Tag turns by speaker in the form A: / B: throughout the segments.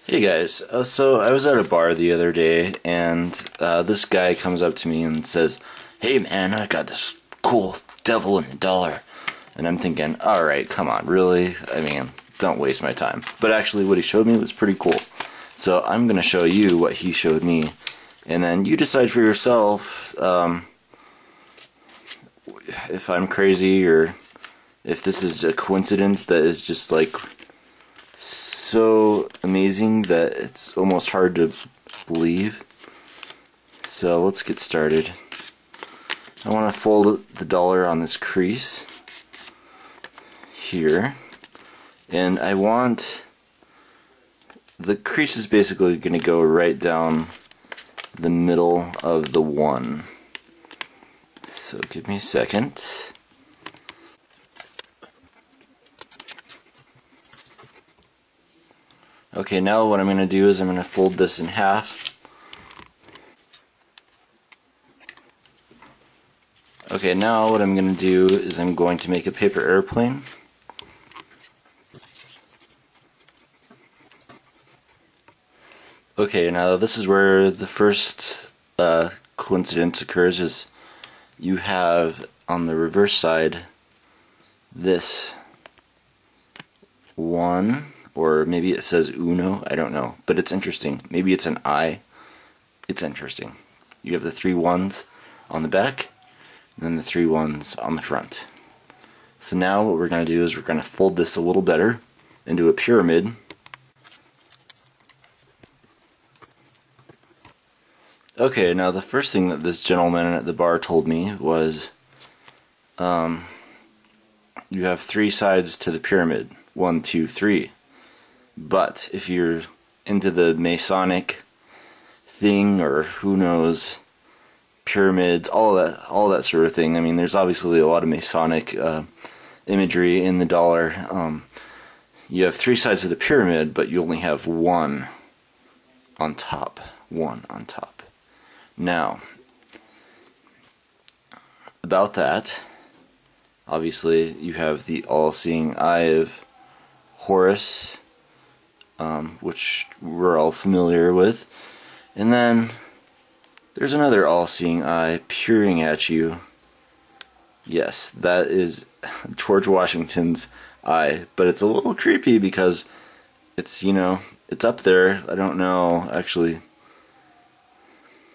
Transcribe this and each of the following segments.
A: Hey guys, so I was at a bar the other day and this guy comes up to me and says, "Hey man, I got this cool devil in the dollar." And I'm thinking, alright, come on, really? I mean, don't waste my time. But actually what he showed me was pretty cool. So I'm going to show you what he showed me, and then you decide for yourself if I'm crazy or if this is a coincidence that is just like so amazing that it's almost hard to believe. So let's get started. I want to fold the dollar on this crease here, and I want the crease is basically going to go right down the middle of the one. So give me a second. Okay, now what I'm going to do is I'm going to fold this in half. Okay, now what I'm going to do is I'm going to make a paper airplane. Okay, now this is where the first coincidence occurs, is you have on the reverse side this one, or maybe it says uno, I don't know, but it's interesting. Maybe it's an I. It's interesting. You have the 3 ones on the back, and then the 3 ones on the front. So now what we're going to do is we're going to fold this a little better into a pyramid. Okay, now the first thing that this gentleman at the bar told me was you have 3 sides to the pyramid. 1, 2, 3. But if you're into the Masonic thing, or who knows, pyramids, all that sort of thing, I mean, there's obviously a lot of Masonic imagery in the dollar. You have 3 sides of the pyramid, but you only have one on top. One on top. Now, about that, obviously you have the all-seeing eye of Horus, which we're all familiar with, and then there's another all-seeing eye peering at you. Yes, that is George Washington's eye, but it's a little creepy because it's, you know, it's up there. I don't know actually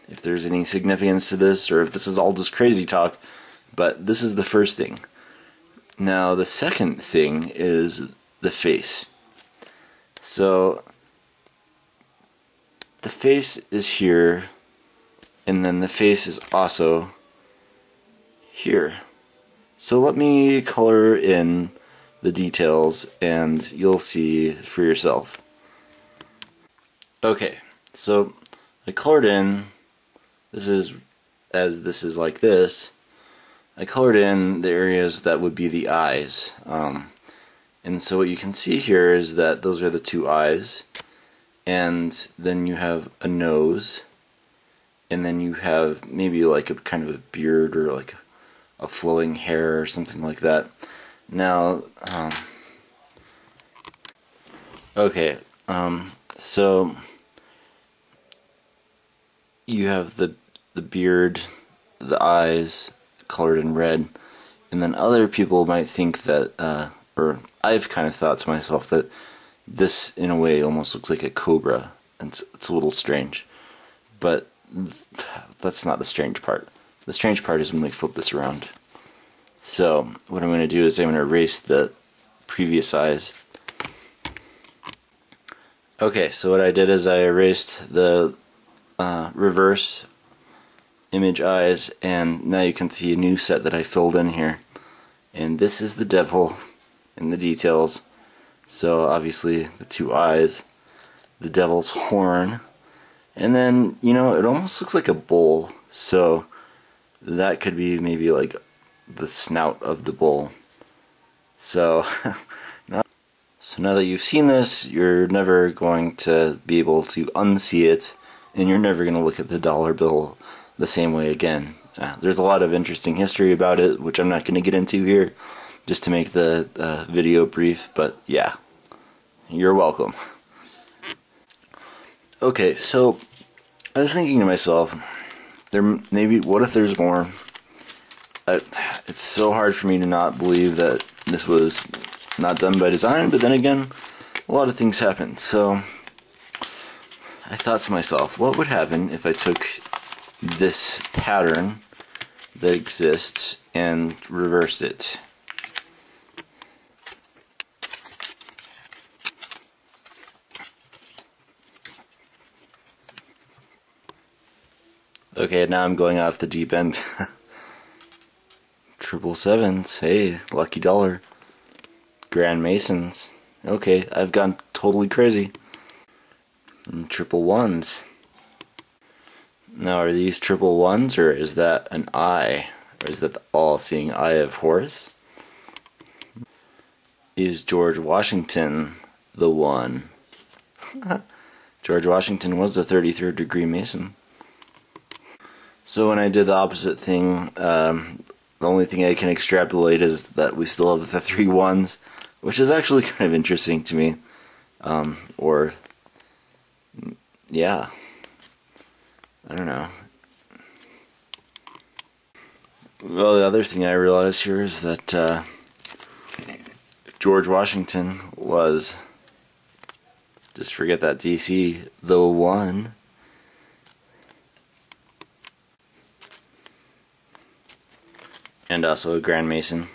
A: if there's any significance to this or if this is all just crazy talk, but this is the first thing. Now the second thing is the face. So the face is here, and then the face is also here. So let me color in the details and you'll see for yourself. Okay, so I colored in, this is like this, I colored in the areas that would be the eyes. And so what you can see here is that those are the 2 eyes, and then you have a nose, and then you have maybe like a kind of a beard or like a flowing hair or something like that. Now, okay, so you have the beard, the eyes colored in red, and then other people might think that, or I've kind of thought to myself that this in a way almost looks like a cobra, and it's a little strange, but that's not the strange part. The strange part is when we flip this around. So what I'm going to do is I'm going to erase the previous eyes. Okay, so what I did is I erased the reverse image eyes, and now you can see a new set that I filled in here. And this is the devil in the details. So obviously the 2 eyes, the devil's horn, and then, you know, it almost looks like a bull, so that could be maybe like the snout of the bull. So now that you've seen this, you're never going to be able to unsee it, and you're never going to look at the dollar bill the same way again. There's a lot of interesting history about it, which I'm not going to get into here, just to make the video brief, but yeah, you're welcome. Okay, so I was thinking to myself, what if there's more? It's so hard for me to not believe that this was not done by design, but then again, a lot of things happen. So I thought to myself, what would happen if I took this pattern that exists and reversed it? Okay, now I'm going off the deep end. Triple sevens, hey, lucky dollar. Grand Masons, okay, I've gone totally crazy. And triple ones. Now, are these triple ones, or is that an eye? Or is that the all-seeing eye of Horus? Is George Washington the one? George Washington was the 33rd degree Mason. So when I did the opposite thing, the only thing I can extrapolate is that we still have the 3 ones, which is actually kind of interesting to me. Yeah. I don't know. Well, the other thing I realize here is that George Washington was, just forget that DC, the one. And also a Grand Mason.